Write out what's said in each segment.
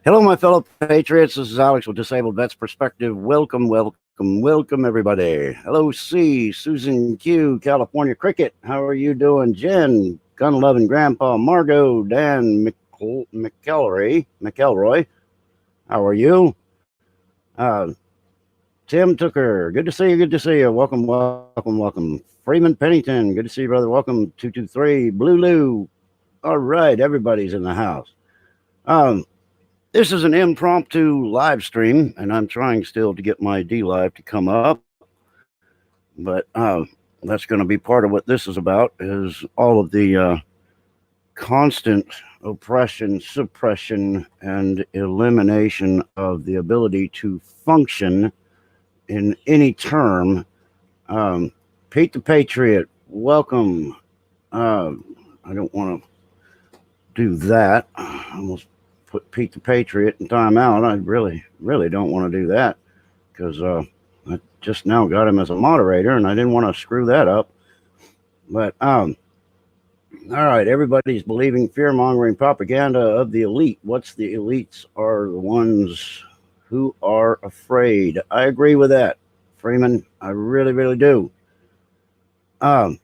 Hello, my fellow patriots. This is Alex with Disabled Vets Perspective. Welcome, everybody. Hello, C, Susan Q, California Cricket. How are you doing? Jen, gun loving Grandpa, Margot, Dan McElroy. How are you? Uh, Tim Tooker, good to see you. Good to see you. Welcome. Freeman Pennington, good to see you, brother. Welcome. 223, Blue Lou. All right, everybody's in the house. Um, This is an impromptu live stream, and I'm trying still to get my D Live to come up. But that's going to be part of what this is about, is all of the constant oppression, suppression, and elimination of the ability to function in any term. Um, Pete the Patriot, welcome. Uh, I don't want to do that. I almost put Pete the Patriot in timeout. I really don't want to do that because I just now got him as a moderator, and I didn't want to screw that up. But all right, everybody's believing fear mongering propaganda of the elite. What's the elites are the ones who are afraid. I agree with that, Freeman. I really do. Um,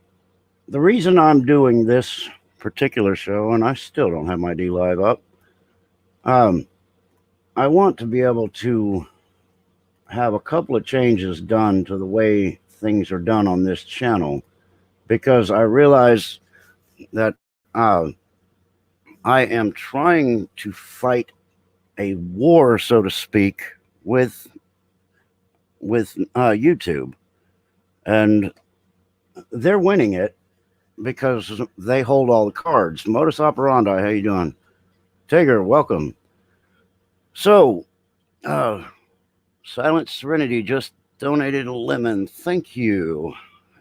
the reason I'm doing this particular show, and I still don't have my D Live up, um, I want to be able to have a couple of changes done to the way things are done on this channel because I realize that I am trying to fight a war, so to speak, with YouTube, and they're winning it because they hold all the cards. Modus operandi, how you doing? Tigger, welcome. So, uh, Silent Serenity just donated a lemon. Thank you.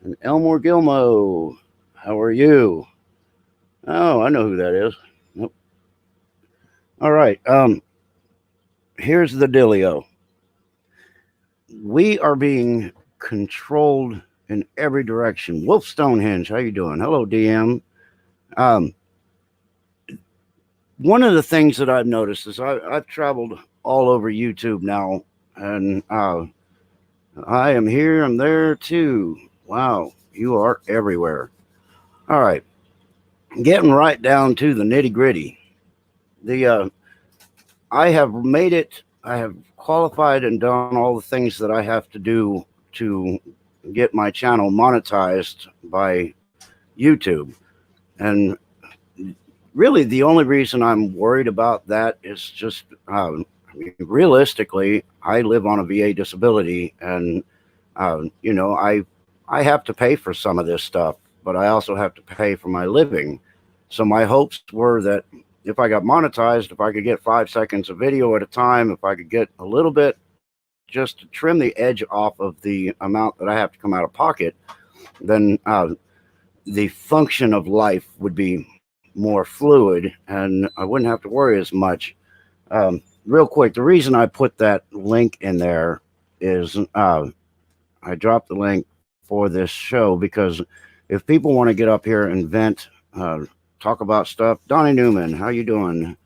And Elmore Gilmo, how are you? Oh, I know who that is. Nope. All right. Here's the dealio. We are being controlled in every direction. Wolf Stonehenge, how you doing? Hello, DM. Um, One of the things that I've noticed is I've traveled all over YouTube now, and I am here, I'm there too. Wow, you are everywhere. All right, getting right down to the nitty gritty. The I have made it. I have qualified and done all the things that I have to do to get my channel monetized by YouTube, and really the only reason I'm worried about that is just realistically, I live on a VA disability, and I have to pay for some of this stuff, but I also have to pay for my living. So my hopes were that if I got monetized, if I could get 5 seconds of video at a time, if I could get a little bit just to trim the edge off of the amount that I have to come out of pocket, then the function of life would be more fluid and I wouldn't have to worry as much. Real quick, the reason I put that link in there is I dropped the link for this show because if people want to get up here and vent, talk about stuff. Donnie Newman, how you doing?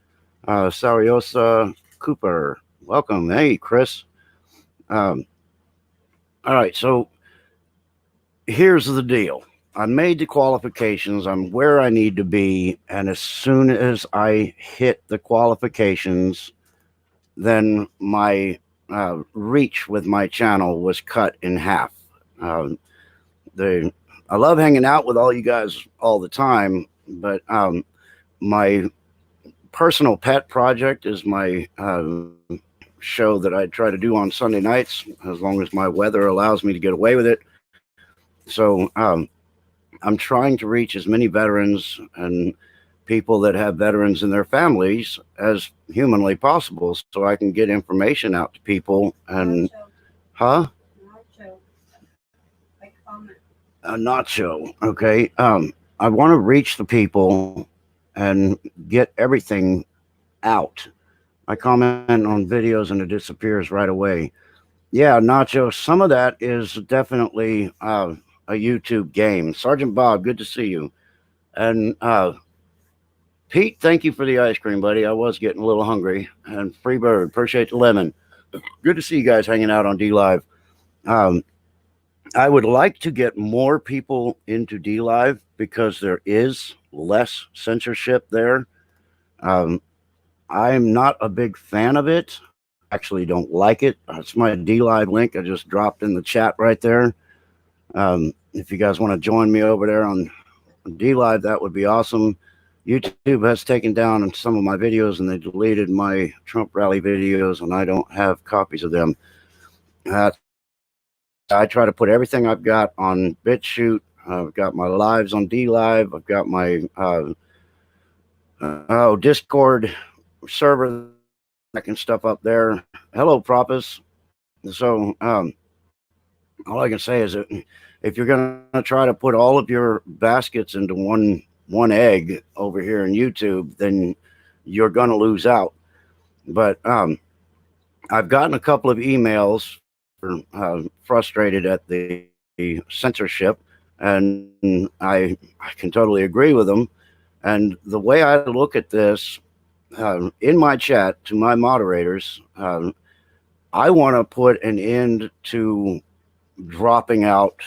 Sariosa Cooper, welcome. Hey, Chris. Um, all right, so here's the deal. I made the qualifications. I'm where I need to be. And as soon as I hit the qualifications, then my reach with my channel was cut in half. Uh, I love hanging out with all you guys all the time, but my personal pet project is my show that I try to do on Sunday nights, as long as my weather allows me to get away with it. So I'm trying to reach as many veterans and people that have veterans in their families as humanly possible so I can get information out to people. And huh? A nacho. Okay. I want to reach the people and get everything out. I comment on videos and it disappears right away. Yeah, Nacho, some of that is definitely a YouTube game. Sergeant Bob, good to see you. And Pete, thank you for the ice cream, buddy. I was getting a little hungry. And Freebird, appreciate the lemon. Good to see you guys hanging out on D Live. Um, I would like to get more people into D Live because there is less censorship there. Um, I'm not a big fan of it. I actually don't like it. It's my D Live link. I just dropped in the chat right there. If you guys want to join me over there on D Live, that would be awesome. YouTube has taken down some of my videos and they deleted my Trump rally videos, and I don't have copies of them. I try to put everything I've got on Bitchute. I've got my lives on D Live. I've got my Discord server and stuff up there. Hello, Propus. So all I can say is that if you're going to try to put all of your baskets into one egg over here in YouTube, then you're going to lose out. But I've gotten a couple of emails frustrated at the censorship, and I can totally agree with them. And the way I look at this, in my chat to my moderators, I want to put an end to dropping out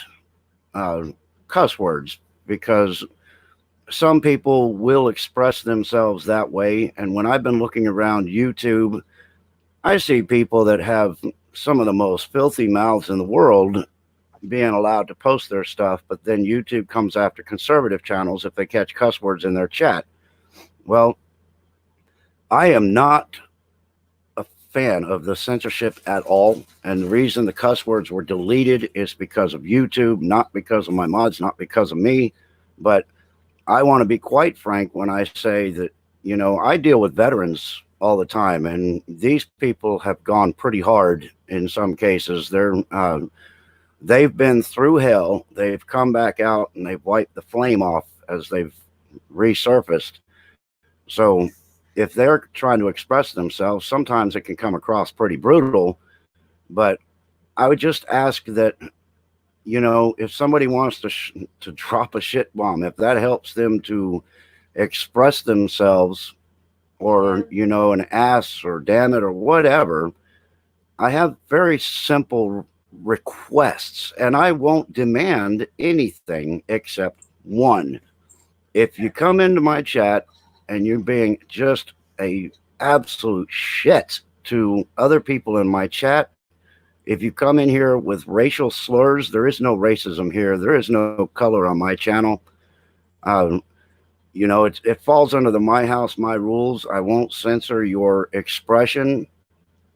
cuss words, because some people will express themselves that way. And when I've been looking around YouTube, I see people that have some of the most filthy mouths in the world being allowed to post their stuff, but then YouTube comes after conservative channels if they catch cuss words in their chat. Well, I am not a fan of the censorship at all, and the reason the cuss words were deleted is because of YouTube, not because of my mods, not because of me. But I want to be quite frank when I say that, I deal with veterans all the time, and these people have gone pretty hard in some cases. They've been through hell. They've come back out and they've wiped the flame off as they've resurfaced. So if they're trying to express themselves, sometimes it can come across pretty brutal. But I would just ask that, if somebody wants to drop a shit bomb, if that helps them to express themselves, or, an ass or damn it or whatever, I have very simple requests, and I won't demand anything except one. If you come into my chat and you're being just a absolute shit to other people in my chat, if you come in here with racial slurs, there is no racism here. There is no color on my channel. It falls under the my house, my rules. I won't censor your expression.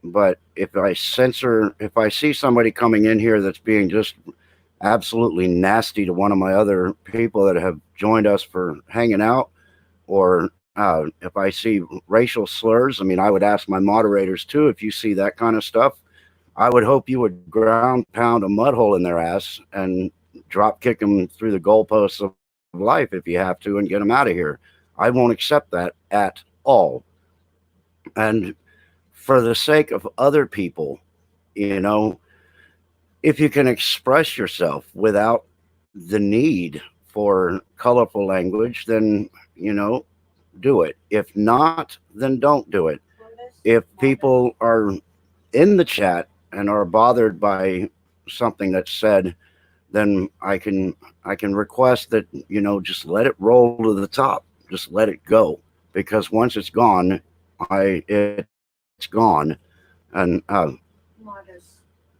But if I see somebody coming in here that's being just absolutely nasty to one of my other people that have joined us for hanging out, or if I see racial slurs, I would ask my moderators too, if you see that kind of stuff, I would hope you would ground pound a mud hole in their ass and drop kick them through the goalposts of life if you have to, and get them out of here. I won't accept that at all. And for the sake of other people, if you can express yourself without the need for colorful language, then, do it. If not, then don't do it. If people are in the chat and are bothered by something that's said, then I can request that, just let it roll to the top. Just let it go. Because once it's gone, it's gone. And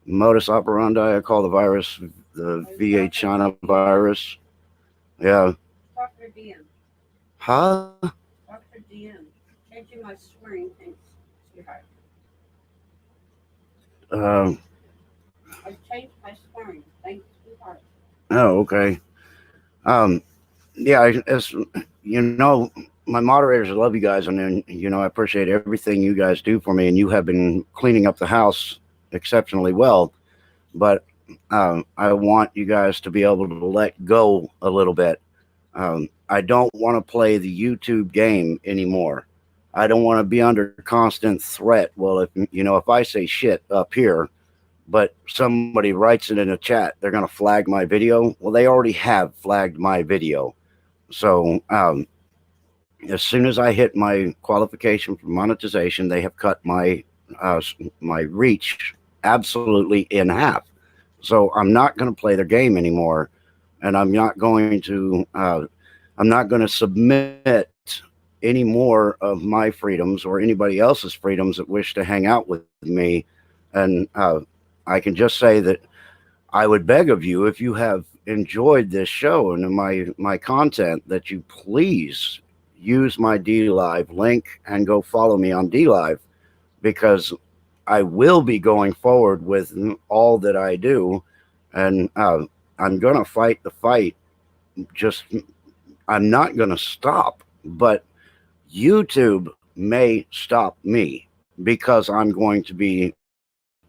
modus operandi, I call the virus the VA China virus. Yeah. Dr. DM. Huh? Dr. DM. Changing my swearing things, sweetheart. I've changed my swearing. Thank you, sweetheart. Oh, okay. Yeah, as my moderators, I love you guys, and then, I appreciate everything you guys do for me, and you have been cleaning up the house exceptionally well. But I want you guys to be able to let go a little bit. I don't want to play the YouTube game anymore. I don't want to be under constant threat. Well, if I say shit up here, but somebody writes it in a chat, they're going to flag my video. Well, they already have flagged my video. So as soon as I hit my qualification for monetization, they have cut uh, my reach absolutely in half. So I'm not going to play their game anymore, and I'm not going to submit any more of my freedoms or anybody else's freedoms that wish to hang out with me. And I can just say that I would beg of you, if you have enjoyed this show and my content, that you please use my D Live link and go follow me on D Live, because I will be going forward with all that I do, and I'm gonna fight the fight. Just I'm not gonna stop, but YouTube may stop me because I'm going to be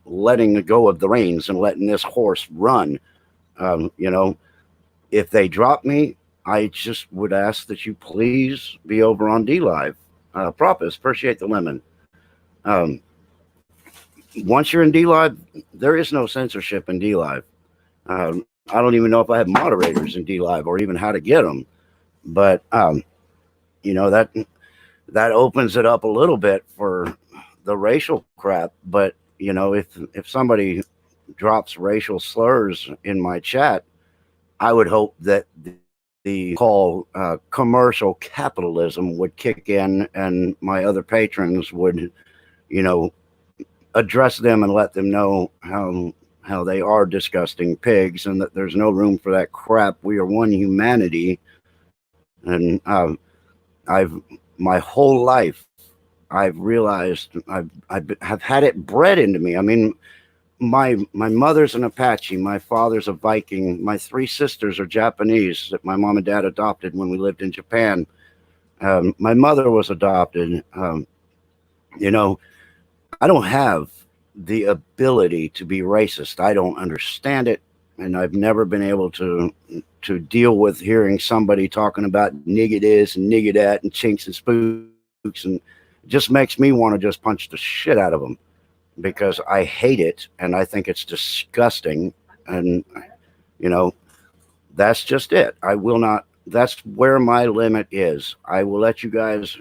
letting go of the reins and letting this horse run. If they drop me, I just would ask that you please be over on D Live. Propus, appreciate the lemon. Um, Once you're in D Live, there is no censorship in D Live. I don't even know if I have moderators in D Live or even how to get them. But you know that that opens it up a little bit for the racial crap. But if somebody drops racial slurs in my chat, I would hope that the call commercial capitalism would kick in, and my other patrons would, you know, address them and let them know how they are disgusting pigs and that there's no room for that crap. We are one humanity, and I've my whole life I've realized have had it bred into me. I mean, my mother's an Apache, my father's a Viking, my three sisters are Japanese that my mom and dad adopted when we lived in Japan. My mother was adopted. You know, I don't have the ability to be racist. I don't understand it, and I've never been able to deal with hearing somebody talking about nigga this and nigga that and chinks and spooks, and it just makes me want to just punch the shit out of them because I hate it and I think it's disgusting. And you know, that's just it. I will not. That's where my limit is. I will let you guys.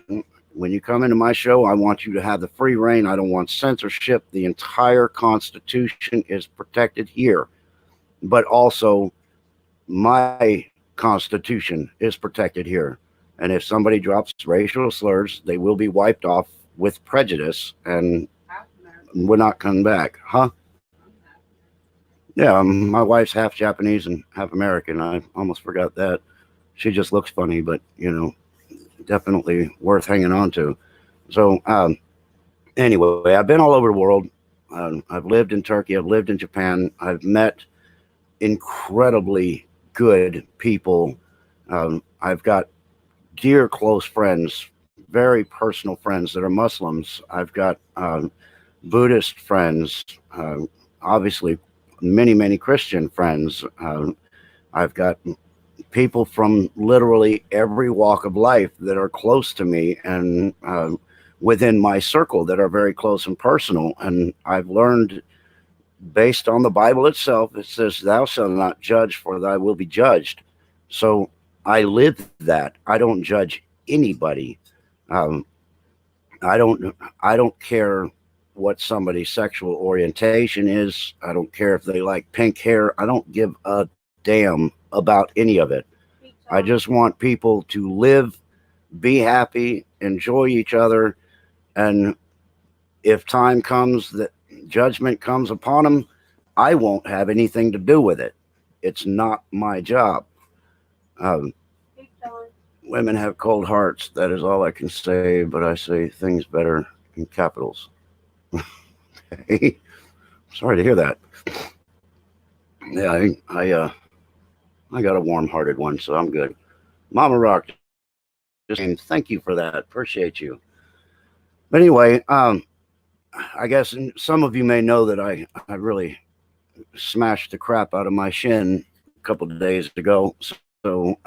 When you come into my show, I want you to have the free reign. I don't want censorship. The entire Constitution is protected here, but also my Constitution is protected here. And if somebody drops racial slurs, they will be wiped off with prejudice, and we're not coming back, huh? Yeah, my wife's half Japanese and half American. I almost forgot that. She just looks funny, but definitely worth hanging on to. So, anyway, I've been all over the world. I've lived in Turkey. I've lived in Japan. I've met incredibly good people. I've got dear close friends, very personal friends that are Muslims. I've got Buddhist friends, obviously many Christian friends. I've got people from literally every walk of life that are close to me and within my circle that are very close and personal. And I've learned, based on the Bible itself, it says, "Thou shalt not judge, for thou will be judged." So I live that. I don't judge anybody. Um, I don't care what somebody's sexual orientation is. I don't care if they like pink hair. I don't give a damn about any of it. I just want people to live, be happy, enjoy each other, and if time comes that judgment comes upon them, I won't have anything to do with it. It's not my job. Um, Women have cold hearts. That is all I can say, but I say things better in capitals. Sorry to hear that. Yeah, I got a warm-hearted one, so I'm good. Mama Rock, just saying thank you for that. Appreciate you. But anyway, I guess some of you may know that I really smashed the crap out of my shin a couple of days ago. So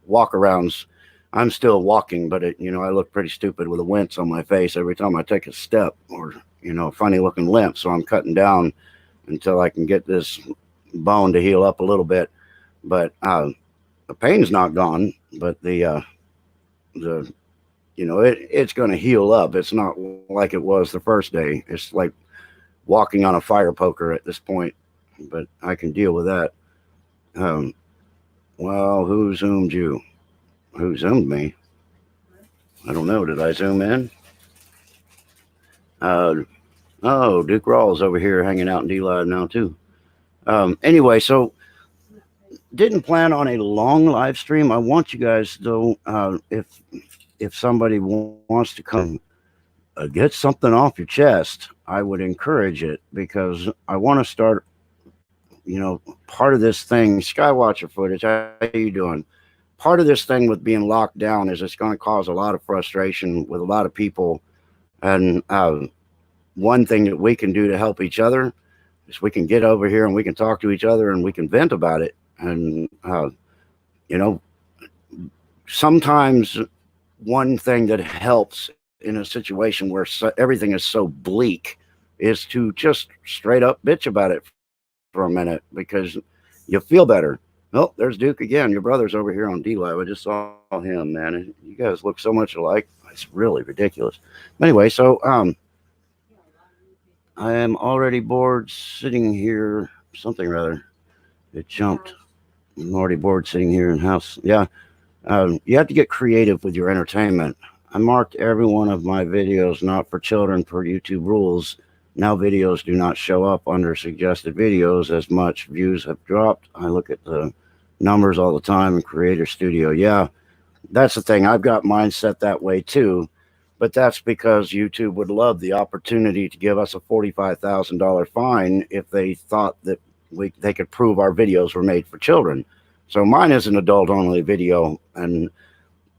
walk-arounds, I'm still walking, but I look pretty stupid with a wince on my face every time I take a step, or a funny-looking limp. So I'm cutting down until I can get this bone to heal up a little bit. But the pain's not gone, but the it's going to heal up. It's not like it was the first day. It's like walking on a fire poker at this point, but I can deal with that. Um, well, who zoomed you? Who zoomed me? I don't know. Did I zoom in? Uh, oh, Duke Rawls over here hanging out in D Live now too. Anyway, so didn't plan on a long live stream. I want you guys though, if somebody wants to come get something off your chest, I would encourage it because I want to start. Part of this thing, Skywatcher footage. How you doing? Part of this thing with being locked down is it's going to cause a lot of frustration with a lot of people. And one thing that we can do to help each other is we can get over here and we can talk to each other and we can vent about it. And you know, sometimes one thing that helps in a situation where everything is so bleak is to just straight up bitch about it for a minute because you feel better. Oh, there's Duke again. Your brother's over here on D Live. I just saw him, man. You guys look so much alike. It's really ridiculous. Anyway, so I am already bored sitting here. Something rather. It jumped. I'm already bored sitting here in house. Yeah. You have to get creative with your entertainment. I marked every one of my videos not for children per YouTube rules. Now videos do not show up under suggested videos as much. Views have dropped. I look at the numbers all the time in Creator Studio. Yeah, that's the thing. I've got mine set that way too. But that's because YouTube would love the opportunity to give us a $45,000 fine if they thought that they could prove our videos were made for children. So mine is an adult only video, and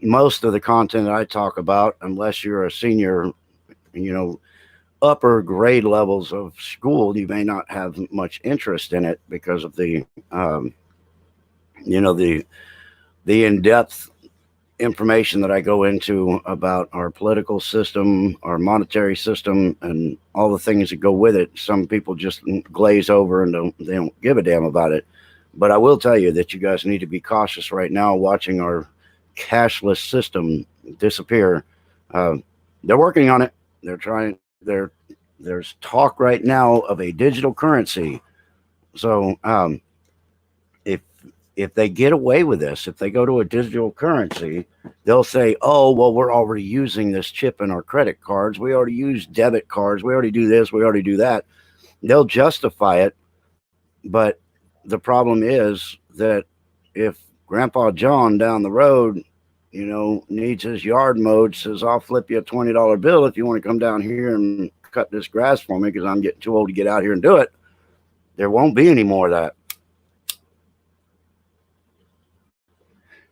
most of the content I talk about, unless you're a senior, you know, upper grade levels of school, you may not have much interest in it because of you know, the in-depth information that I go into about our political system, our monetary system, and all the things that go with it. Some people just glaze over and they don't give a damn about it. But I will tell you that you guys need to be cautious right now watching our cashless system disappear. Uh, they're working on it. They're trying. There's talk right now of a digital currency. So if if they get away with this, if they go to a digital currency, they'll say, "Oh, well, we're already using this chip in our credit cards. We already use debit cards. We already do this. We already do that." They'll justify it, but the problem is that if Grandpa John down the road, needs his yard mowed, says, "I'll flip you a $20 bill if you want to come down here and cut this grass for me because I'm getting too old to get out here and do it," there won't be any more of that.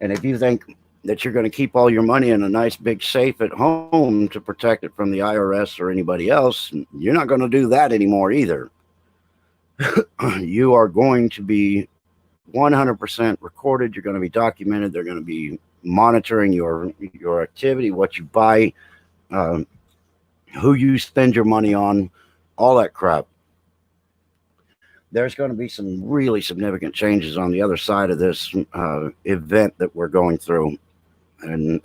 And if you think that you're going to keep all your money in a nice big safe at home to protect it from the IRS or anybody else, you're not going to do that anymore either. You are going to be 100% recorded. You're going to be documented. They're going to be monitoring your activity, what you buy, uh, who you spend your money on, all that crap. There's going to be some really significant changes on the other side of this event that we're going through. And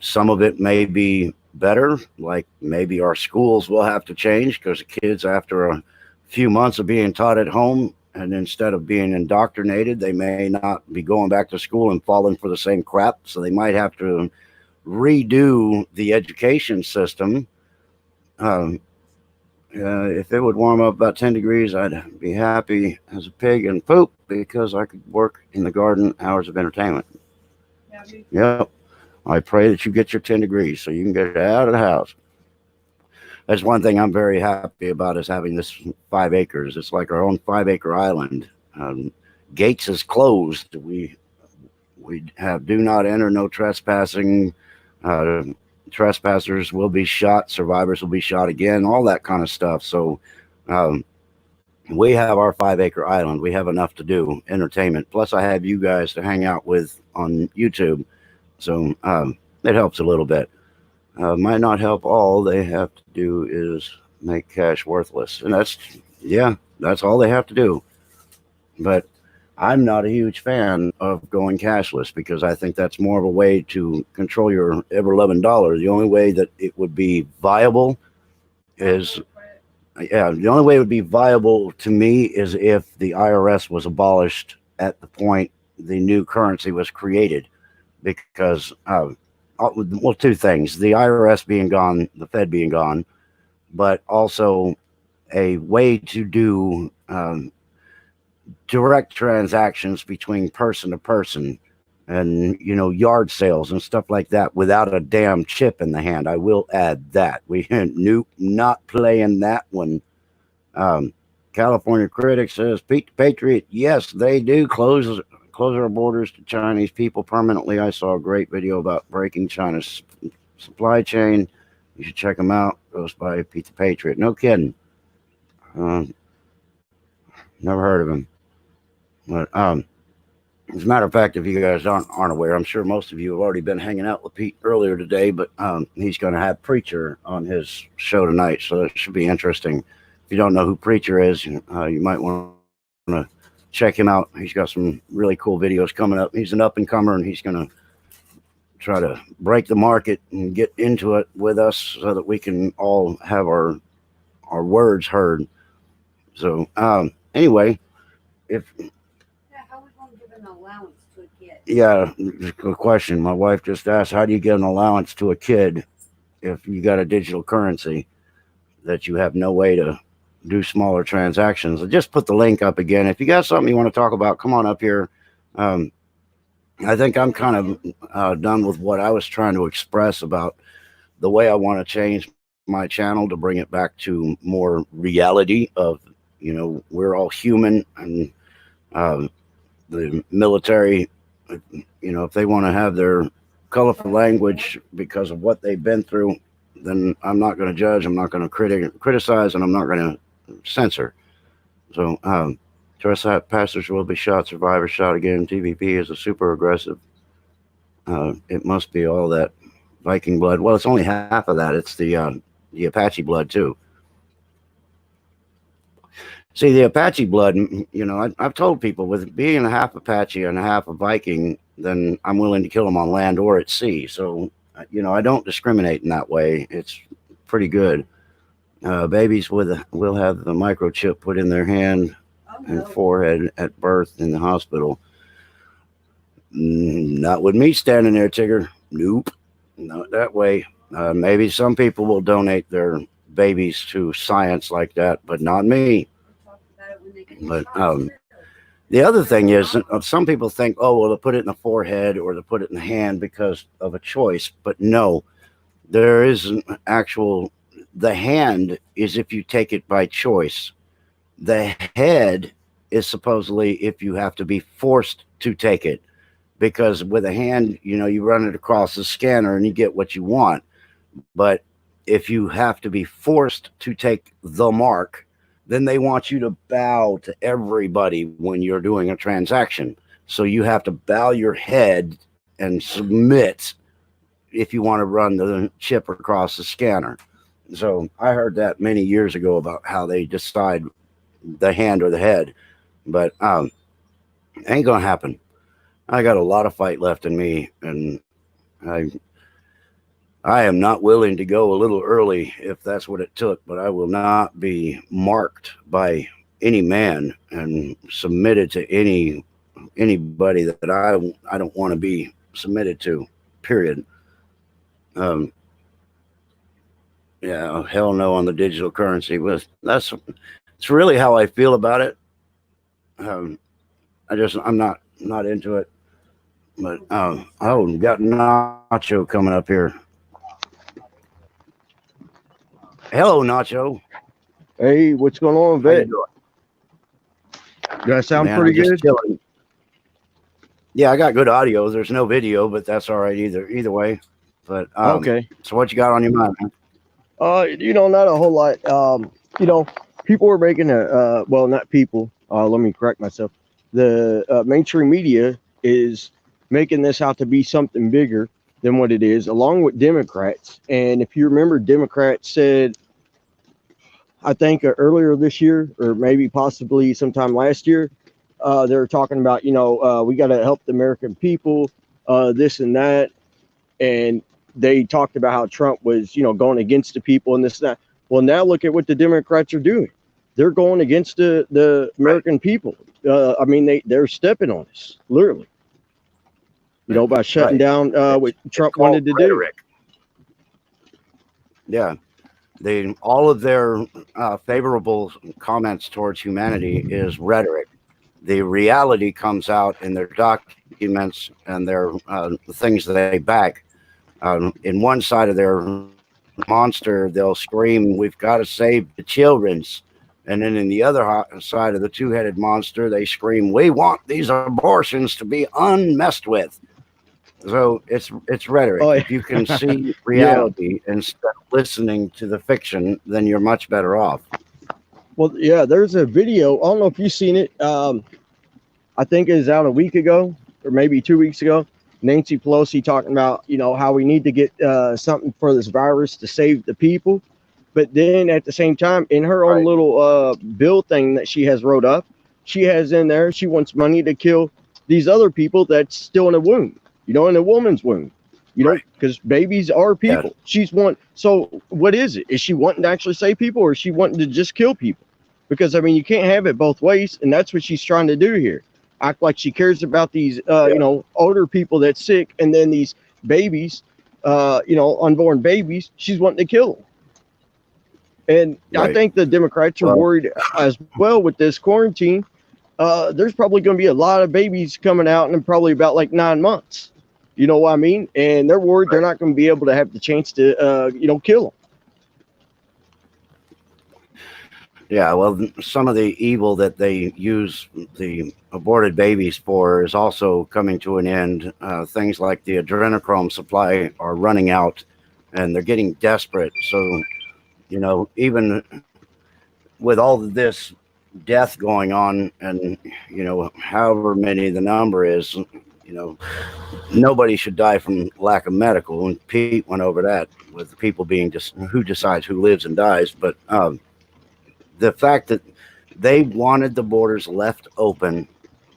some of it may be better, like maybe our schools will have to change because the kids, after a few months of being taught at home, and instead of being indoctrinated, they may not be going back to school and falling for the same crap. So they might have to redo the education system. If it would warm up about 10 degrees, I'd be happy as a pig and poop because I could work in the garden, hours of entertainment. Yep. I pray that you get your 10 degrees so you can get out of the house. That's one thing I'm very happy about is having this 5 acres. It's like our own 5-acre island. Gates is closed. We have do not enter, no trespassing. Trespassers will be shot. Survivors will be shot again. All that kind of stuff. So we have our 5-acre island. We have enough to do entertainment. Plus, I have you guys to hang out with on YouTube. So it helps a little bit. Might not help all. They have to do is make cash worthless. And that's all they have to do. But I'm not a huge fan of going cashless because I think that's more of a way to control your ever loving dollar. The only way that it would be viable is, yeah, the only way it would be viable to me is if the IRS was abolished at the point the new currency was created. Because, well, two things: the IRS being gone, the Fed being gone, but also a way to do direct transactions between person to person, and yard sales and stuff like that without a damn chip in the hand. I will add that we nope, not playing that one. um, California critic says Pete the Patriot, yes they do close our borders to Chinese people permanently. I saw a great video about breaking China's supply chain. You should check him out. Goes by Pete the Patriot. No kidding. um, Never heard of him. But as a matter of fact, if you guys aren't aware, I'm sure most of you have already been hanging out with Pete earlier today, but he's going to have Preacher on his show tonight, so that should be interesting. If you don't know who Preacher is, you might want to check him out. He's got some really cool videos coming up. He's an up and comer, and he's going to try to break the market and get into it with us so that we can all have our words heard. So anyway, if Yeah, how are we going to give an allowance to a kid? yeah, good question. My wife just asked, how do you get an allowance to a kid if you got a digital currency that you have no way to do smaller transactions? I just put the link up again. If you got something you want to talk about, come on up here. Um, I think I'm kind of done with what I was trying to express about the way I want to change my channel to bring it back to more reality of, we're all human, and um, the military, if they want to have their colorful language because of what they've been through, then I'm not going to judge. I'm not going to criticize, and I'm not going to censor. So, trust that pastors will be shot, survivors shot again. TVP is a super aggressive. It must be all that Viking blood. Well, it's only half of that. It's the Apache blood too. See, the Apache blood, I've told people with being a half Apache and a half a Viking, then I'm willing to kill them on land or at sea. So, I don't discriminate in that way. It's pretty good. Babies will have the microchip put in their hand Oh, and no. forehead at birth in the hospital. Not with me standing there, Tigger. Nope, not that way. Maybe some people will donate their babies to science like that, but not me. We'll talk about it when they get But the shots. the other thing is, some people think, oh, well, they'll put it in the forehead or they'll put it in the hand because of a choice. But no, there is an actual, the hand is if you take it by choice. The head is supposedly if you have to be forced to take it. Because with a hand, you run it across the scanner and you get what you want. But if you have to be forced to take the mark, then they want you to bow to everybody when you're doing a transaction. So you have to bow your head and submit if you want to run the chip across the scanner. So I heard that many years ago about how they decide the hand or the head, but ain't gonna happen. I got a lot of fight left in me, and I I am not willing to go a little early if that's what it took, but I will not be marked by any man and submitted to anybody that I don't want to be submitted to. Period. Um, yeah, hell no on the digital currency. That's it's really how I feel about it. Um, I'm not into it. But oh, we got Nacho coming up here. Hello, Nacho. Hey, what's going on, How you Vet? doing, Do I sound man? pretty I'm just good? chilling. Yeah, I got good audio. There's no video, but that's all right either way. But Okay. so what you got on your mind, man? Not a whole lot. People were making well, not people. Let me correct myself. The mainstream media is making this out to be something bigger than what it is, along with Democrats. And if you remember, Democrats said, I think earlier this year, or maybe possibly sometime last year, they're talking about, we got to help the American people, this and that. And they talked about how Trump was, going against the people and this and that. Well, now look at what the Democrats are doing. They're going against the American people. I mean, they're stepping on us, literally, by shutting down what Trump wanted to rhetoric. Yeah. All of their favorable comments towards humanity is rhetoric. The reality comes out in their documents and their things that they back. In one side of their monster, they'll scream, "We've got to save the children's." And then in the other side of the two-headed monster, they scream, "We want these abortions to be unmessed with." So it's rhetoric. Oh, yeah. If you can see reality instead of listening to the fiction, then you're much better off. Well, yeah, there's a video. I don't know if you've seen it. I think it was out a week ago or maybe 2 weeks ago. Nancy Pelosi talking about, how we need to get something for this virus to save the people. But then at the same time, in her own little bill thing that she has wrote up, she has in there, she wants money to kill these other people that's still in a womb, in a woman's womb, because babies are people. Yeah. So what is it? Is she wanting to actually save people, or is she wanting to just kill people? Because, I mean, you can't have it both ways. And that's what she's trying to do here. Act like she cares about these, older people that's sick. And then these babies, unborn babies, she's wanting to kill them. And I think the Democrats are worried as well with this quarantine. There's probably going to be a lot of babies coming out in probably about like 9 months. You know what I mean? And they're worried they're not going to be able to have the chance to, kill them. Yeah, well, some of the evil that they use the aborted babies for is also coming to an end. Things like the adrenochrome supply are running out, and they're getting desperate. So, even with all of this death going on, and however many the number is, nobody should die from lack of medical. And Pete went over that with the people being just who decides who lives and dies, but. The fact that they wanted the borders left open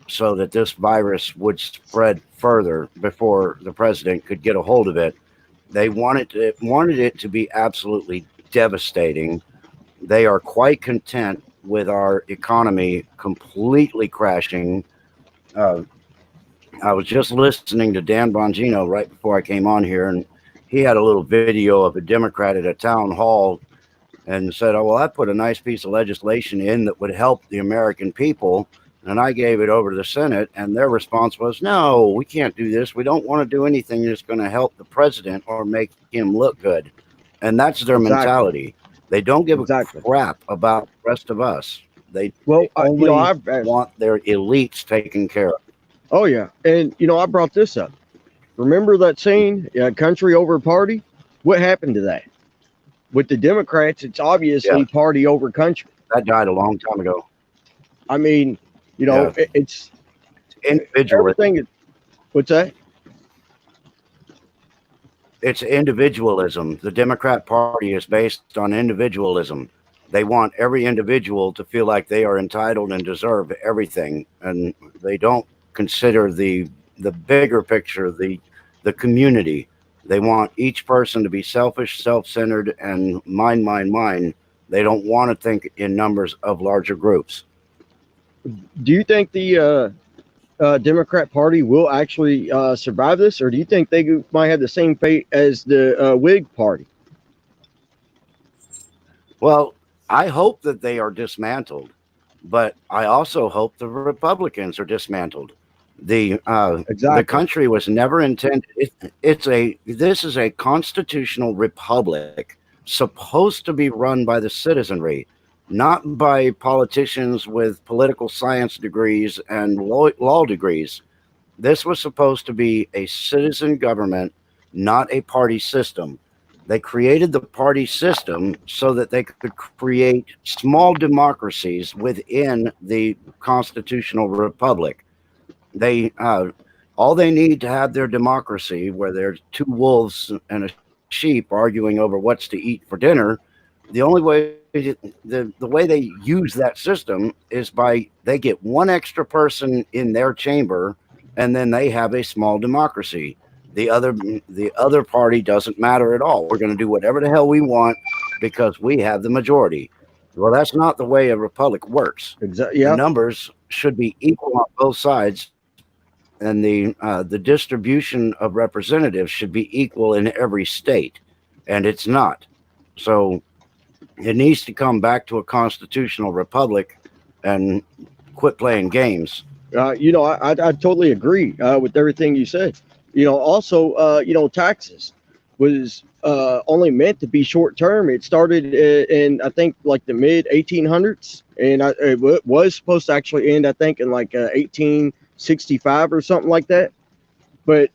so that this virus would spread further before the president could get a hold of it. They wanted it to be absolutely devastating. They are quite content with our economy completely crashing. I was just listening to Dan Bongino right before I came on here, and he had a little video of a Democrat at a town hall and said, "Oh, well, I put a nice piece of legislation in that would help the American people." And I gave it over to the Senate, and their response was, "No, we can't do this. We don't want to do anything that's going to help the president or make him look good." And that's their mentality. They don't give a crap about the rest of us. They only want their elites taken care of. Oh, yeah. And, I brought this up. Remember that saying, country over party? What happened to that? With the Democrats, it's obviously party over country. That died a long time ago. I mean, it's individual. What's that? It's individualism. The Democrat Party is based on individualism. They want every individual to feel like they are entitled and deserve everything, and they don't consider the bigger picture, the community. They want each person to be selfish, self-centered, and mine. They don't want to think in numbers of larger groups. Do you think the Democrat Party will actually survive this, or do you think they might have the same fate as the Whig Party? Well, I hope that they are dismantled, but I also hope the Republicans are dismantled. The country was never intended. This is a constitutional republic supposed to be run by the citizenry, not by politicians with political science degrees and law degrees. This was supposed to be a citizen government, not a party system. They created the party system so that they could create small democracies within the constitutional republic. They all they need to have their democracy, where there's two wolves and a sheep arguing over what's to eat for dinner. The only way the way they use that system is by they get one extra person in their chamber, and then they have a small democracy. The other party doesn't matter at all. We're going to do whatever the hell we want because we have the majority. Well, that's not the way a republic works. Exactly. The Yeah. numbers should be equal on both sides, and the distribution of representatives should be equal in every state, and it's not. So it needs to come back to a constitutional republic and quit playing games. I totally agree with everything you said. Also, taxes was only meant to be short term. It started in I think like the mid 1800s, and it was supposed to actually end I think in like 1865 or something like that. But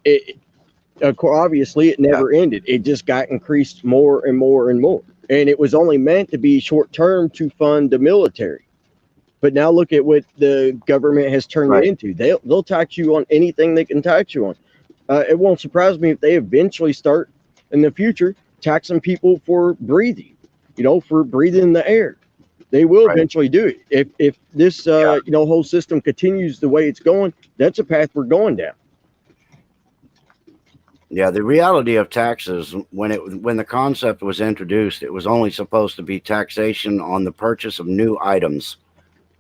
obviously it never ended. It just got increased more and more and more, and it was only meant to be short term to fund the military. But now look at what the government has turned it into. They'll tax you on anything they can tax you on. It won't surprise me if they eventually start in the future taxing people for breathing, for breathing the air. They will eventually do it. If this whole system continues the way it's going, that's a path we're going down. Yeah, the reality of taxes when the concept was introduced, it was only supposed to be taxation on the purchase of new items.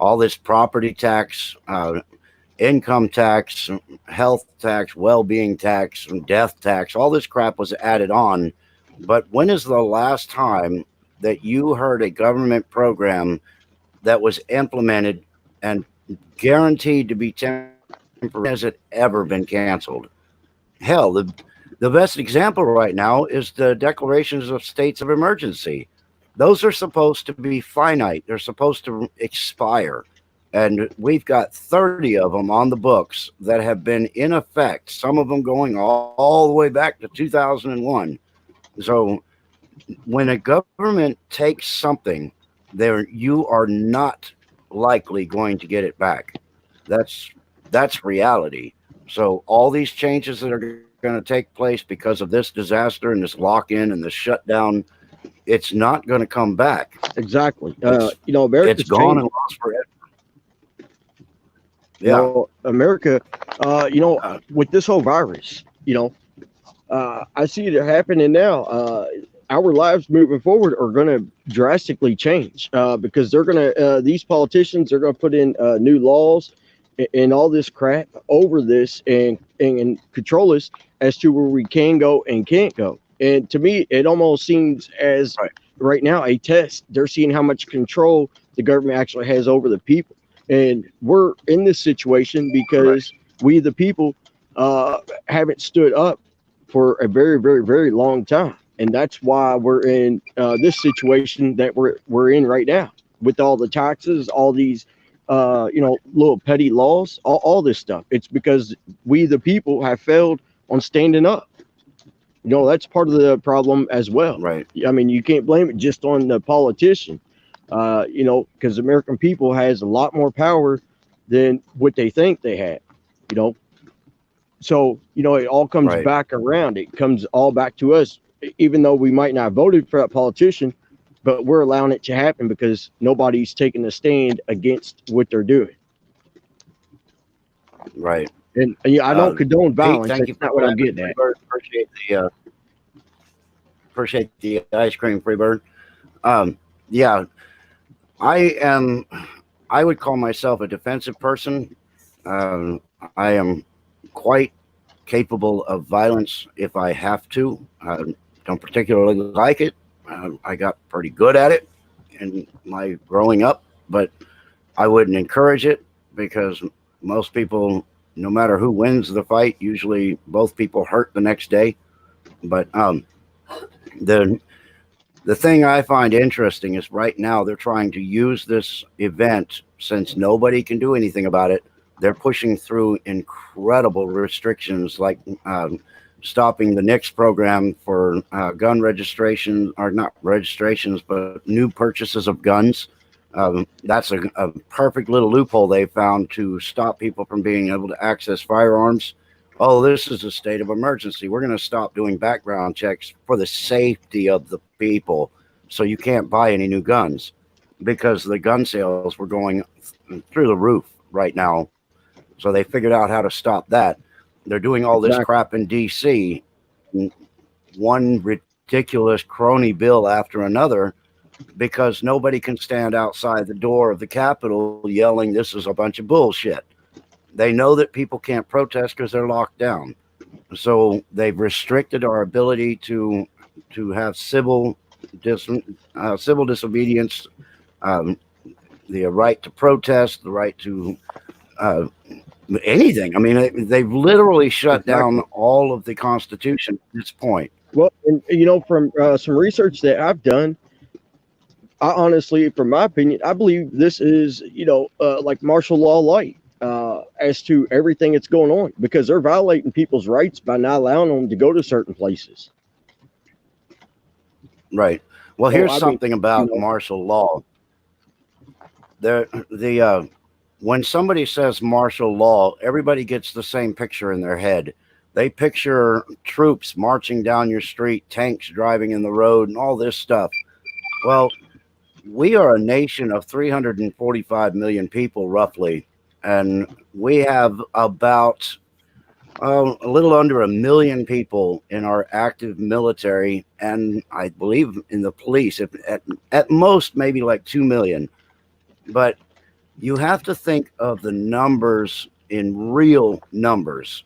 All this property tax, income tax, health tax, well-being tax, death tax, all this crap was added on. But when is the last time that you heard a government program that was implemented and guaranteed to be temporary? Has it ever been canceled? Hell, the best example right now is the declarations of states of emergency. Those are supposed to be finite. They're supposed to expire. And we've got 30 of them on the books that have been in effect, some of them going all the way back to 2001. So when a government takes something, you are not likely going to get it back. That's reality. So all these changes that are going to take place because of this disaster and this lock-in and this shutdown, it's not going to come back. Exactly. It's gone and lost forever. Yeah. America, with this whole virus, I see it happening now. Our lives moving forward are going to drastically change because they're going to, these politicians are going to put in new laws and all this crap over this and control us as to where we can go and can't go. And to me, it almost seems as right now a test. They're seeing how much control the government actually has over the people. And we're in this situation because we, the people, haven't stood up for a very, very, very long time. And that's why we're in this situation that we're in right now with all the taxes, all these, little petty laws, all this stuff. It's because we, the people, have failed on standing up. That's part of the problem as well. Right. I mean, you can't blame it just on the politician, because American people has a lot more power than what they think they have, So, it all comes back around. It comes all back to us, even though we might not have voted for that politician, but we're allowing it to happen because nobody's taking a stand against what they're doing. Right. And I don't condone violence. Pete, That's not what I'm getting at. Appreciate the ice cream, Freebird. Yeah, I would call myself a defensive person. I am quite capable of violence if I have to. I don't particularly like it. I got pretty good at it in my growing up, but I wouldn't encourage it because most people, no matter who wins the fight, usually both people hurt the next day. But the thing I find interesting is right now they're trying to use this event, since nobody can do anything about it. They're pushing through incredible restrictions, like stopping the NICS program for gun registration, or not registrations, but new purchases of guns. That's a perfect little loophole they found to stop people from being able to access firearms. Oh, this is a state of emergency. We're going to stop doing background checks for the safety of the people. so you can't buy any new guns because the gun sales were going through the roof right now. So they figured out how to stop that. They're doing all this Exactly. crap in DC, one ridiculous crony bill after another, because nobody can stand outside the door of the Capitol yelling, "This is a bunch of bullshit." They know that people can't protest because they're locked down. So they've restricted our ability to have civil disobedience, um, the right to protest, the right to uh, anything. I mean, they've literally shut Exactly. down all of the Constitution at this point. Well, and from some research that I've done, I honestly, from my opinion, I believe this is, like martial law light, as to everything that's going on, because they're violating people's rights by not allowing them to go to certain places. Right. Well, So here's I mean, something you about know, martial law. The when somebody says martial law, everybody gets the same picture in their head. They picture troops marching down your street, tanks driving in the road, and all this stuff. Well, we are a nation of 345 million people, roughly, and we have about a little under 1 million people in our active military, and I believe in the police. If at most maybe like 2 million, but you have to think of the numbers in real numbers.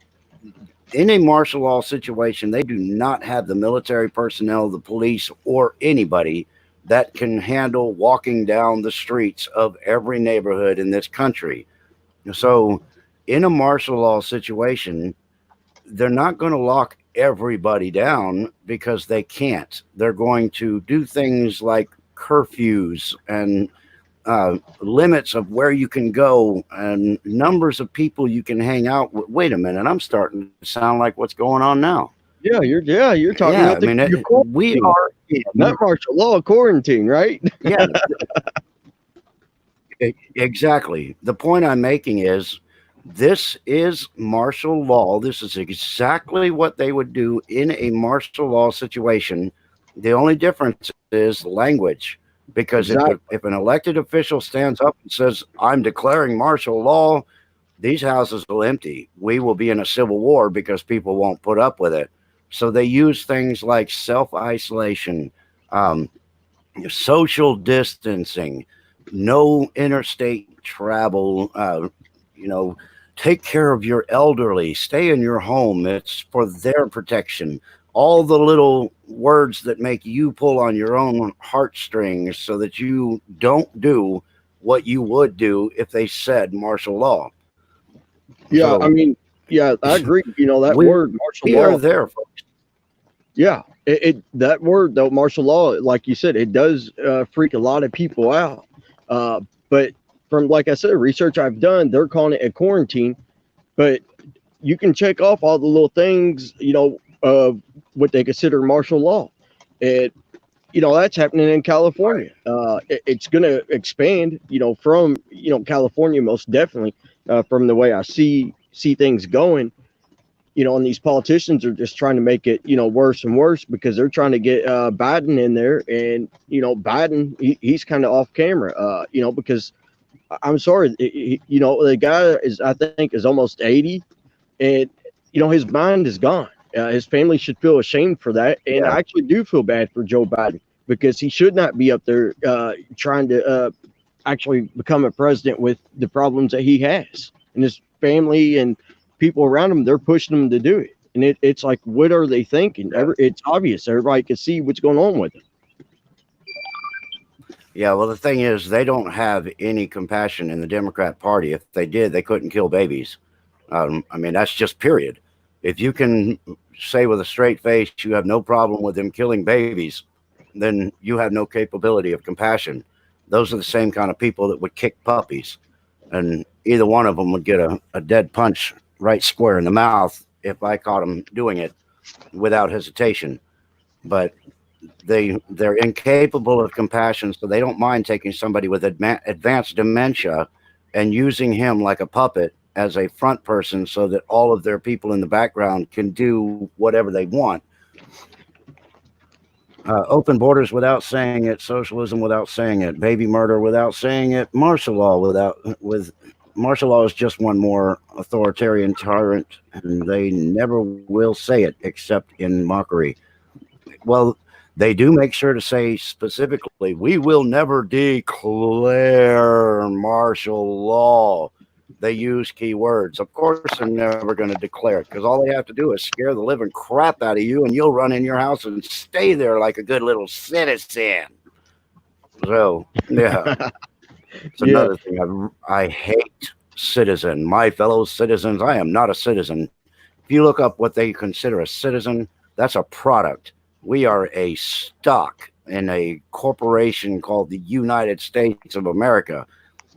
In a martial law situation, they do not have the military personnel, the police, or anybody that can handle walking down the streets of every neighborhood in this country. So, in a martial law situation, they're not going to lock everybody down because they can't. They're going to do things like curfews and limits of where you can go and numbers of people you can hang out with. Wait a minute, I'm starting to sound like what's going on now. you're talking Yeah, about I mean, your we quarantine, are not in, martial law, quarantine, right? yeah, exactly. The point I'm making is this is martial law. This is exactly what they would do in a martial law situation. The only difference is language. Because if Exactly. an elected official stands up and says, "I'm declaring martial law," these houses will empty. We will be in a civil war because people won't put up with it. So they use things like self isolation, um, social distancing, no interstate travel, take care of your elderly, stay in your home. It's for their protection. All the little words that make you pull on your own heartstrings so that you don't do what you would do if they said martial law. Yeah, I So mean, yeah, I agree. That we word are martial law. there, folks. Yeah, that word though, martial law, like you said, it does freak a lot of people out. But from, like I said, research I've done, they're calling it a quarantine. But you can check off all the little things, of what they consider martial law. It, that's happening in California. It's going to expand, from California, most definitely, from the way I see things going. And these politicians are just trying to make it, worse and worse, because they're trying to get Biden in there, and Biden, he's kind of off camera, because I'm sorry, the guy is, I think, is almost 80, and his mind is gone. His family should feel ashamed for that, and Yeah. I actually do feel bad for Joe Biden, because he should not be up there trying to actually become a president with the problems that he has, and his family and people around him, they're pushing him to do it. And it's like, what are they thinking? It's obvious. Everybody can see what's going on with him. Yeah, well, the thing is, they don't have any compassion in the Democrat Party. If they did, they couldn't kill babies. I mean, that's just period. If you can say with a straight face you have no problem with them killing babies, then you have no capability of compassion. Those are the same kind of people that would kick puppies, and either one of them would get a dead punch right square in the mouth if I caught them doing it without hesitation. But they're incapable of compassion, so they don't mind taking somebody with advanced dementia and using him like a puppet as a front person so that all of their people in the background can do whatever they want. Open borders without saying it, socialism without saying it, baby murder without saying it, martial law with martial law is just one more authoritarian tyrant, and they never will say it except in mockery. Well, they do make sure to say specifically, we will never declare martial law. They use key words. Of course, they're never going to declare it because all they have to do is scare the living crap out of you, and you'll run in your house and stay there like a good little citizen. So, yeah, it's Yeah. another thing. I hate citizen. My fellow citizens, I am not a citizen. If you look up what they consider a citizen, that's a product. We are a stock in a corporation called the United States of America.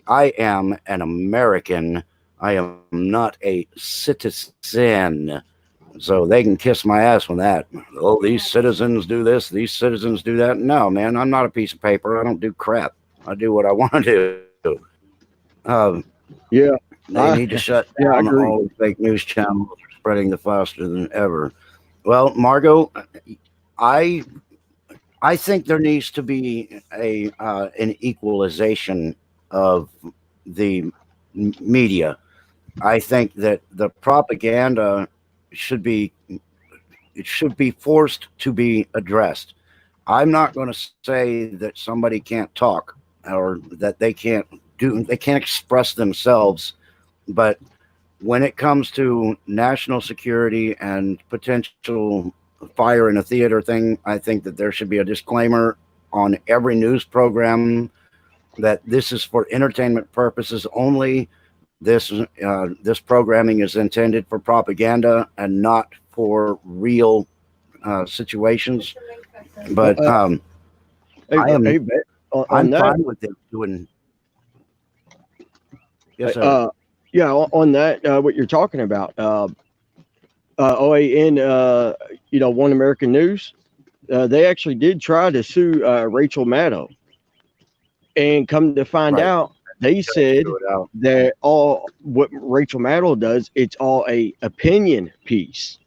I am an American. I am not a citizen. So they can kiss my ass on that. Oh, these citizens do this, these citizens do that. No, man, I'm not a piece of paper. I don't do crap. I do what I want to do. Um, Yeah. they need to shut Yeah, I down agree. all the fake news channels spreading the faster than ever. Well, Margot, I I think there needs to be a an equalization of the media. I think that the propaganda should be it should be forced to be addressed. I'm not going to say that somebody can't talk or that they can't express themselves, but when it comes to national security and potential fire in a theater thing, I think that there should be a disclaimer on every news program that this is for entertainment purposes only. This programming is intended for propaganda and not for real situations. Uh, But uh, hey, I am hey, Ben, on I'm that, fine with them doing. Yes, sir. uh, yeah, on that, what you're talking about, OAN, One American News, they actually did try to sue Rachel Maddow, and come to find Right. out, they Throw said it out. that all what Rachel Maddow does, it's all a opinion piece,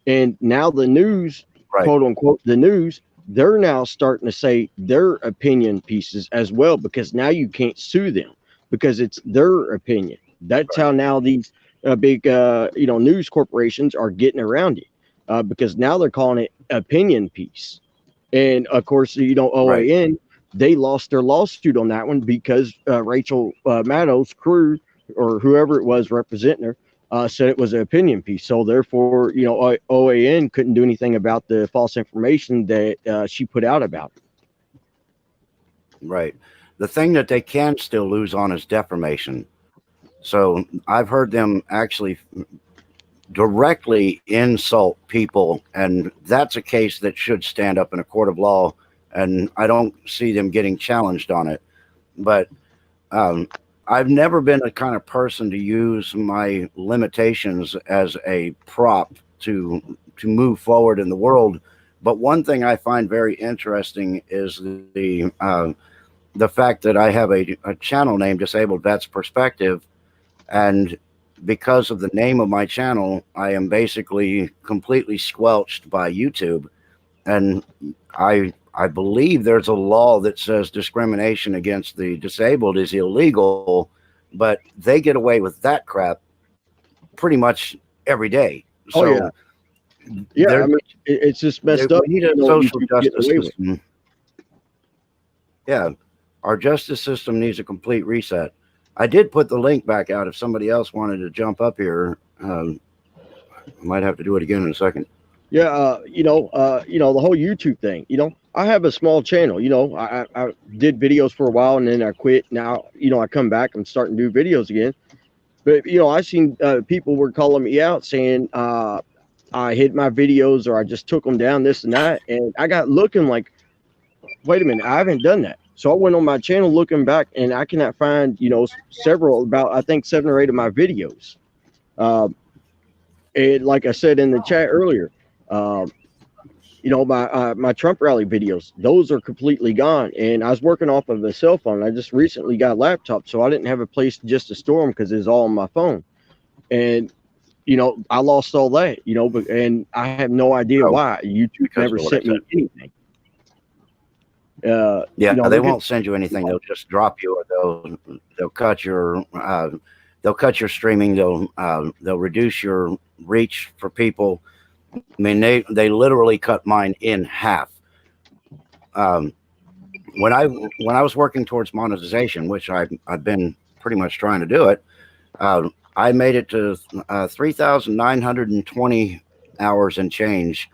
and now the news, Right. quote unquote, the news, they're now starting to say their opinion pieces as well, because now you can't sue them because it's their opinion. That's Right. how now these big news corporations are getting around it, because now they're calling it opinion piece. And of course, Right. OAN, they lost their lawsuit on that one because Rachel Maddow's crew, or whoever it was representing her, said it was an opinion piece. So therefore, OAN couldn't do anything about the false information that she put out about it. Right. The thing that they can still lose on is defamation. So I've heard them actually directly insult people, and that's a case that should stand up in a court of law. And I don't see them getting challenged on it. But um, I've never been a kind of person to use my limitations as a prop to move forward in the world. But one thing I find very interesting is the fact that I have a channel named Disabled Vets Perspective, and because of the name of my channel, I am basically completely squelched by YouTube. And I believe there's a law that says discrimination against the disabled is illegal, but they get away with that crap pretty much every day. Oh So yeah, yeah. I there, mean, it's just messed up. we need a You social keep getting justice away with. system. Yeah, our justice system needs a complete reset. I did put the link back out if somebody else wanted to jump up here. Might have to do it again in a second. Yeah, the whole YouTube thing. I have a small channel. I did videos for a while and then I quit. Now, I come back. I'm starting to do videos again. But I seen people were calling me out saying I hid my videos or I just took them down, this and that, and I got looking like, wait a minute, I haven't done that. So I went on my channel looking back, and I cannot find several, about I think 7 or 8 of my videos. And like I said in the chat earlier, um, my Trump rally videos, those are completely gone. And I was working off of a cell phone. I just recently got a laptop, so I didn't have a place just to store them because it's all on my phone. And I lost all that. But and I have no idea Oh, why. YouTube because never of what I sent me said. anything. Yeah, You know, they look at won't send you anything. They'll just drop you, or they'll cut your streaming. They'll reduce your reach for people. I mean, they literally cut mine in half. Um, when I was working towards monetization, which I've been pretty much trying to do it, I made it to 3,920 hours and change,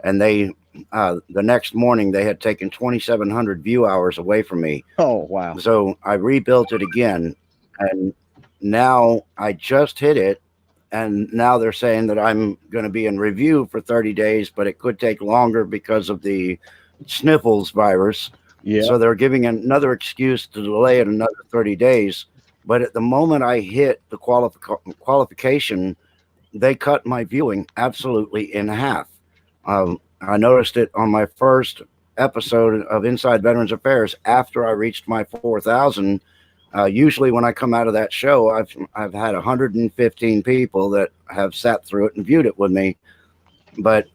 and the next morning they had taken 2,700 view hours away from me. oh wow, So I rebuilt it again, and now I just hit it, and now they're saying that I'm going to be in review for 30 days, but it could take longer because of the sniffles virus. yeah, So they're giving another excuse to delay it another 30 days. But at the moment I hit the qualification, they cut my viewing absolutely in half. I noticed it on my first episode of Inside Veterans Affairs after I reached my 4,000. Usually, when I come out of that show, I've had 115 people that have sat through it and viewed it with me. But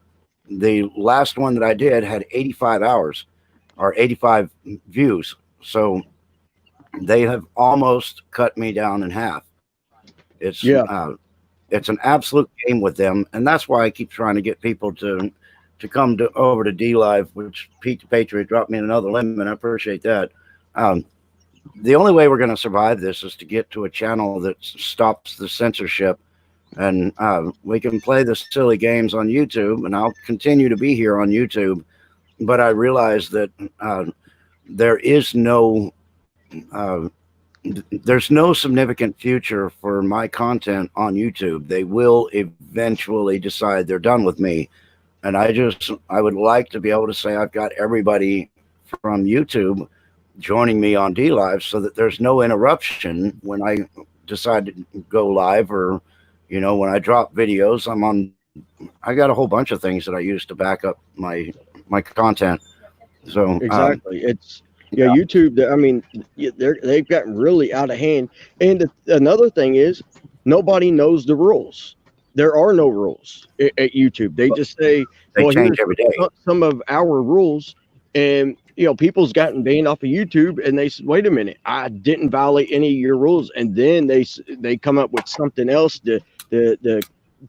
the last one that I did had 85 hours or 85 views. So they have almost cut me down in half. It's yeah. it's an absolute game with them, and that's why I keep trying to get people to come over to D Live, which Pete the Patriot dropped me another lemon. I appreciate that. Um, the only way we're going to survive this is to get to a channel that stops the censorship, and we can play the silly games on YouTube, and I'll continue to be here on YouTube. But I realize that there is no uh, there's no significant future for my content on YouTube. They will eventually decide they're done with me. And I would like to be able to say I've got everybody from YouTube joining me on D Live so that there's no interruption when I decide to go live, or, when I drop videos, I got a whole bunch of things that I use to back up my content. So, Exactly. Yeah, YouTube. I mean, they've gotten really out of hand. And another thing is, nobody knows the rules. There are no rules at YouTube. They just say, they "Well, change here's every day. some of our rules," and people's gotten banned off of YouTube, and they said, "Wait a minute, I didn't violate any of your rules," and then they come up with something else to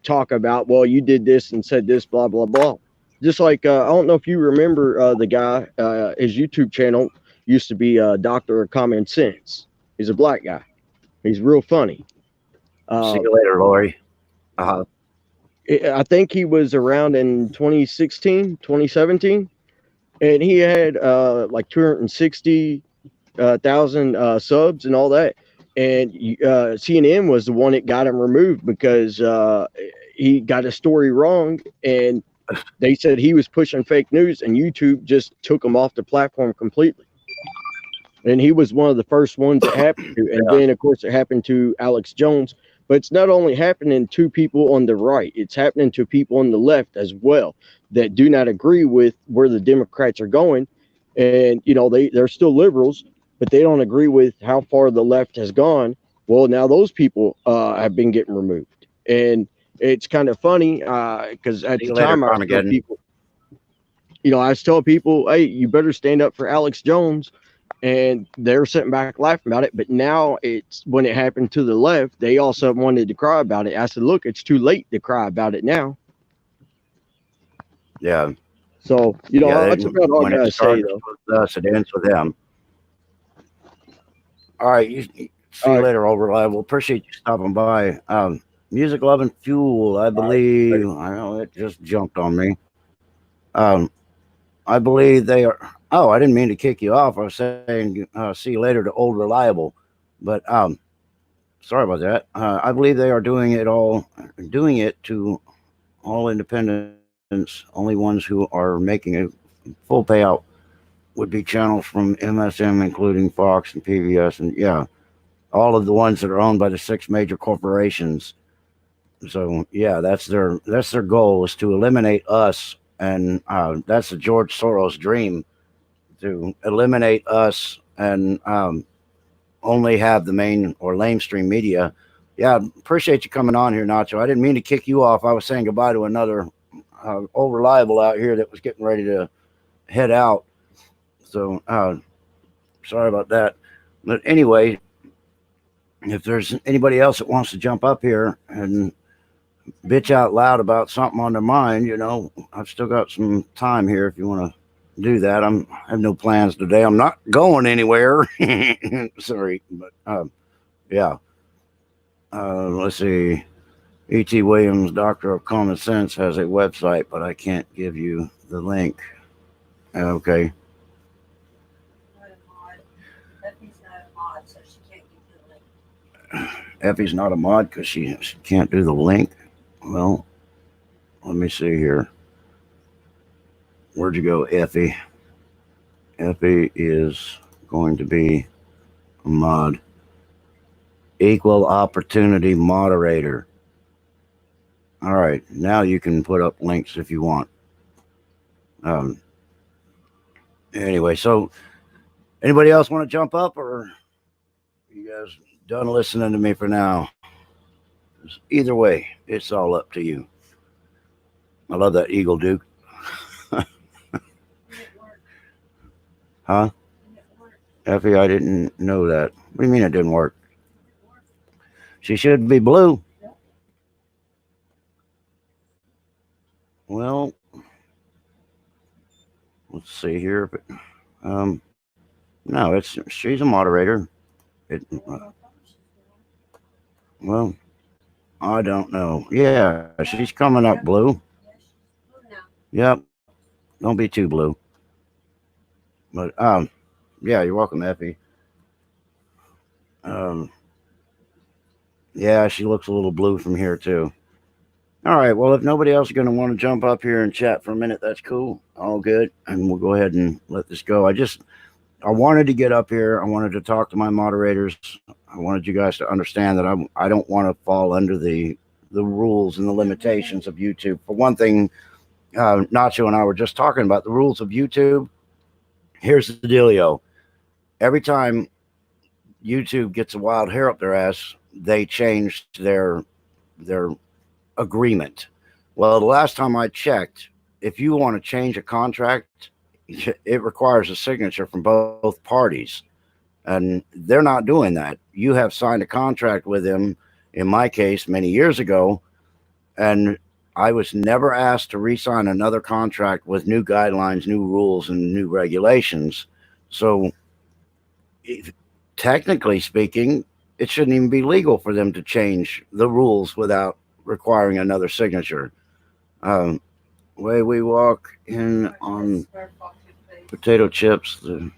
talk about. Well, you did this and said this, blah blah blah. Just like I don't know if you remember the guy, his YouTube channel used to be Doctor of Common Sense. He's a black guy. He's real funny. See you later, Lori. I think he was around in 2016, 2017, and he had like 260,000 subs and all that. And CNN was the one that got him removed because he got a story wrong, and they said he was pushing fake news, and YouTube just took him off the platform completely. And he was one of the first ones that happened to. And then, of course, it happened to Alex Jones. But it's not only happening to people on the right, it's happening to people on the left as well that do not agree with where the Democrats are going. And, they're still liberals, but they don't agree with how far the left has gone. Well, now those people have been getting removed. And it's kind of funny because at the time I was telling people, I was telling people, hey, you better stand up for Alex Jones. And they're sitting back laughing about it. But now it's when it happened to the left, they also wanted to cry about it. I said, look, it's too late to cry about it now. Yeah. So, that's about all I got to say, though. With us, it ends with them. All right. See you later, Old Reliable. Appreciate you stopping by. Music, Love, and Fuel, I believe. I know it just jumped on me. I believe they are. Oh, I didn't mean to kick you off. I was saying see you later to Old Reliable. But sorry about that. I believe they are doing it to all independents. Only ones who are making a full payout would be channels from MSM, including Fox and PBS, and all of the ones that are owned by the 6 major corporations. So that's their goal, is to eliminate us, and that's the George Soros dream, to eliminate us and only have the main or lamestream media. Yeah, appreciate you coming on here, Nacho. I didn't mean to kick you off. I was saying goodbye to another Old Reliable out here that was getting ready to head out. So sorry about that. But anyway, if there's anybody else that wants to jump up here and bitch out loud about something on their mind, I've still got some time here if you want to do that. I have no plans today. I'm not going anywhere. Sorry, but yeah. Let's see. E.T. Williams, Doctor of Common Sense, has a website, but I can't give you the link. Okay. Not a mod. Effie's not a mod, so she can't get the link. Effie's not a mod because she can't do the link. Well, let me see here. Where'd you go, Effie? Effie is going to be a mod. Equal opportunity moderator. All right, now you can put up links if you want. Anyway, so anybody else want to jump up, or you guys done listening to me for now? Either way, it's all up to you. I love that Eagle Duke. Huh? Effie, I didn't know that. What do you mean it didn't work? She should be blue. Well, let's see here. No, she's a moderator. Well, I don't know. Yeah, she's coming up blue. Yep. Don't be too blue. But yeah, you're welcome, Effie. Yeah, she looks a little blue from here too. All right. Well, if nobody else is going to want to jump up here and chat for a minute, that's cool. All good. And we'll go ahead and let this go. I wanted to get up here. I wanted to talk to my moderators. I wanted you guys to understand that I don't want to fall under the rules and the limitations of YouTube. For one thing, Nacho and I were just talking about the rules of YouTube. Here's the dealio. Every time YouTube gets a wild hair up their ass, they change their agreement. Well, the last time I checked, if you want to change a contract, it requires a signature from both parties, and they're not doing that. You have signed a contract with them, in my case, many years ago, and I was never asked to re-sign another contract with new guidelines, new rules, and new regulations. So technically speaking, it shouldn't even be legal for them to change the rules without requiring another signature. Way we walk in on potato chips, the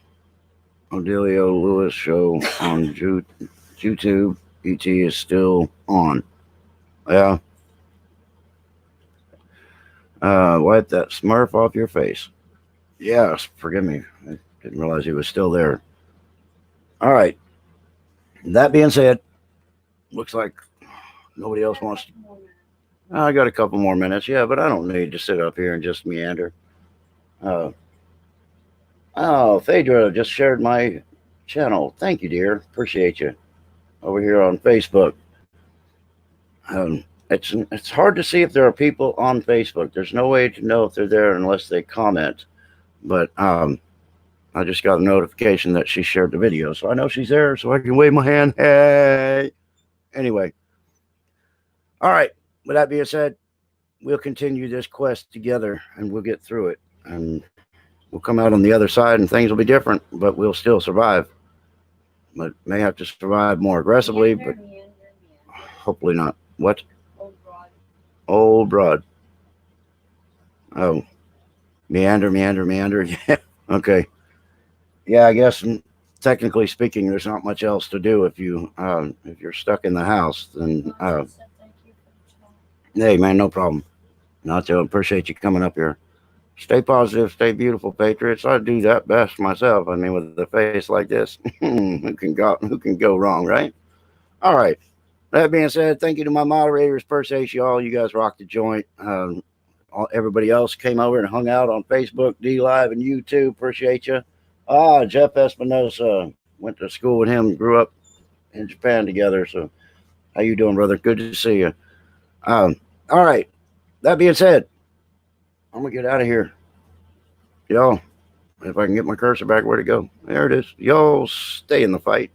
Odelio Lewis show on YouTube. ET is still on. Yeah. Wipe that Smurf off your face. Yes, forgive me. I didn't realize he was still there. All right. That being said, looks like nobody else wants to. I got a couple more minutes, yeah, but I don't need to sit up here and just meander. Phaedra just shared my channel. Thank you, dear. Appreciate you. Over here on Facebook. It's hard to see if there are people on Facebook. There's no way to know if they're there unless they comment. But I just got a notification that she shared the video, so I know she's there, so I can wave my hand. Hey. Anyway. All right. With that being said, we'll continue this quest together, and we'll get through it, and we'll come out on the other side, and things will be different, but we'll still survive. But may have to survive more aggressively, but hopefully not. What? Old broad. Oh, meander. Yeah. Okay. Yeah, I guess technically speaking, there's not much else to do if you're stuck in the house. Then hey, man, no problem. Nacho, appreciate you coming up here. Stay positive, stay beautiful, Patriots. I do that best myself. I mean, with a face like this, who can go wrong, right? All right. That being said, thank you to my moderators. Appreciate you all. You guys rocked the joint. Everybody else came over and hung out on Facebook, D Live, and YouTube. Appreciate you. Jeff Espinosa, went to school with him, grew up in Japan together. So, how you doing, brother? Good to see you. All right. That being said, I'm gonna get out of here, y'all. If I can get my cursor back, where'd it go? There it is. Y'all stay in the fight.